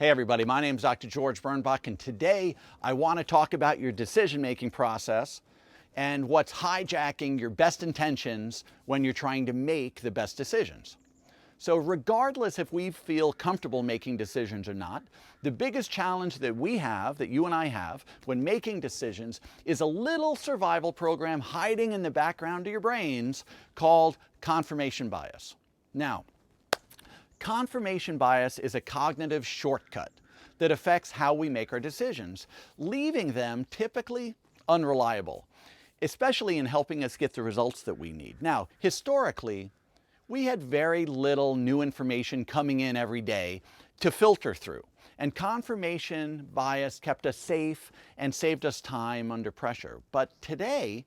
Hey everybody, my name is Dr. George Birnbach, and today I want to talk about your decision-making process and what's hijacking your best intentions when you're trying to make the best decisions. So regardless if we feel comfortable making decisions or not, the biggest challenge that we have, that you and I have, when making decisions is a little survival program hiding in the background of your brains called confirmation bias. Now, confirmation bias is a cognitive shortcut that affects how we make our decisions, leaving them typically unreliable, especially in helping us get the results that we need. Now, historically, we had very little new information coming in every day to filter through, and confirmation bias kept us safe and saved us time under pressure. But today,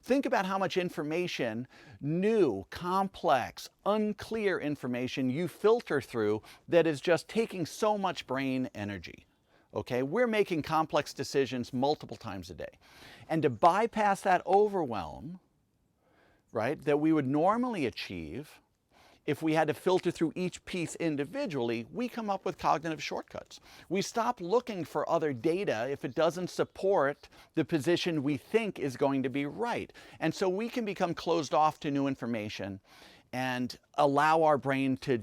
think about how much information, new, complex, unclear information you filter through that is just taking so much brain energy. Okay, we're making complex decisions multiple times a day. And to bypass that overwhelm, right, that we would normally achieve if we had to filter through each piece individually, we come up with cognitive shortcuts. We stop looking for other data if it doesn't support the position we think is going to be right. And so we can become closed off to new information and allow our brain to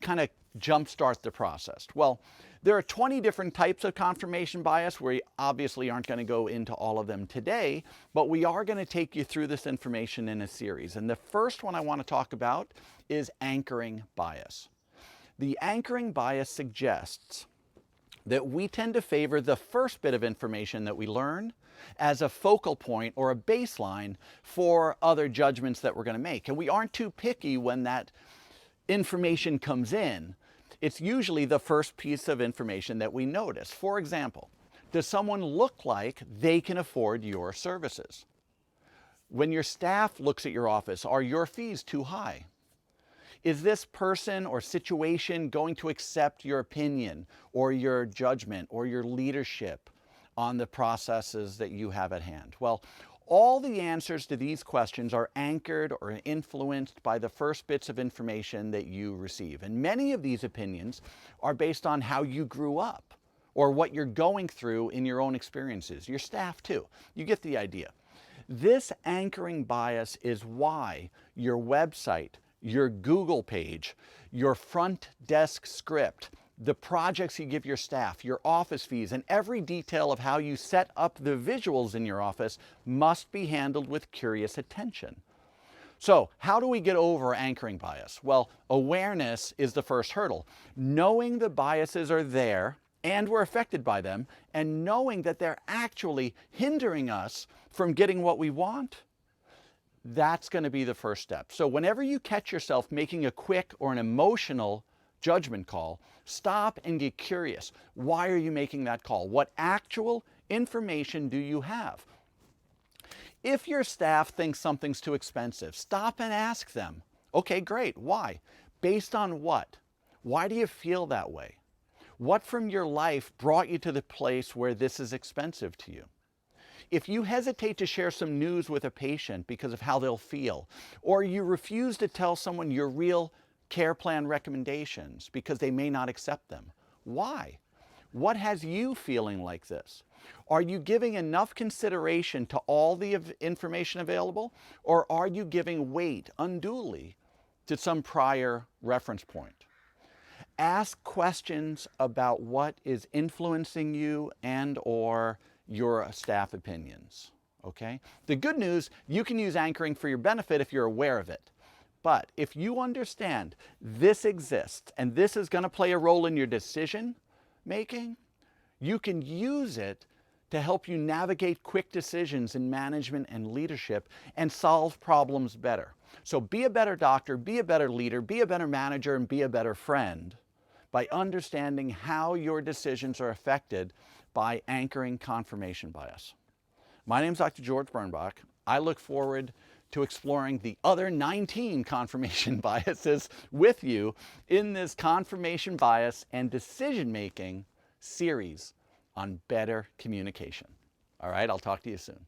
kind of jumpstart the process. Well, there are 20 different types of confirmation bias. We obviously aren't going to go into all of them today, but we are going to take you through this information in a series. And the first one I want to talk about is anchoring bias. The anchoring bias suggests that we tend to favor the first bit of information that we learn as a focal point or a baseline for other judgments that we're going to make. And we aren't too picky when that information comes in. It's usually the first piece of information that we notice. For example, does someone look like they can afford your services? When your staff looks at your office, are your fees too high? Is this person or situation going to accept your opinion or your judgment or your leadership on the processes that you have at hand? Well, all the answers to these questions are anchored or influenced by the first bits of information that you receive. And many of these opinions are based on how you grew up or what you're going through in your own experiences, your staff too. You get the idea. This anchoring bias is why your website, your Google page, your front desk script, the projects you give your staff, your office fees, and every detail of how you set up the visuals in your office must be handled with curious attention. So, how do we get over anchoring bias? Well, awareness is the first hurdle. Knowing the biases are there and we're affected by them, and knowing that they're actually hindering us from getting what we want, that's going to be the first step. So whenever you catch yourself making a quick or an emotional judgment call, stop and get curious. Why are you making that call? What actual information do you have? If your staff thinks something's too expensive, stop and ask them. Okay, great. Why? Based on what? Why do you feel that way? What from your life brought you to the place where this is expensive to you? If you hesitate to share some news with a patient because of how they'll feel, or you refuse to tell someone your real care plan recommendations because they may not accept them, why? What has you feeling like this? Are you giving enough consideration to all the information available, or are you giving weight unduly to some prior reference point? Ask questions about what is influencing you and or your staff opinions, okay? The good news, you can use anchoring for your benefit if you're aware of it. But if you understand this exists and this is going to play a role in your decision making, you can use it to help you navigate quick decisions in management and leadership and solve problems better. So be a better doctor, be a better leader, be a better manager, and be a better friend by understanding how your decisions are affected by anchoring confirmation bias. My name is Dr. George Birnbach. I look forward to exploring the other 19 confirmation biases with you in this confirmation bias and decision-making series on better communication. All right, I'll talk to you soon.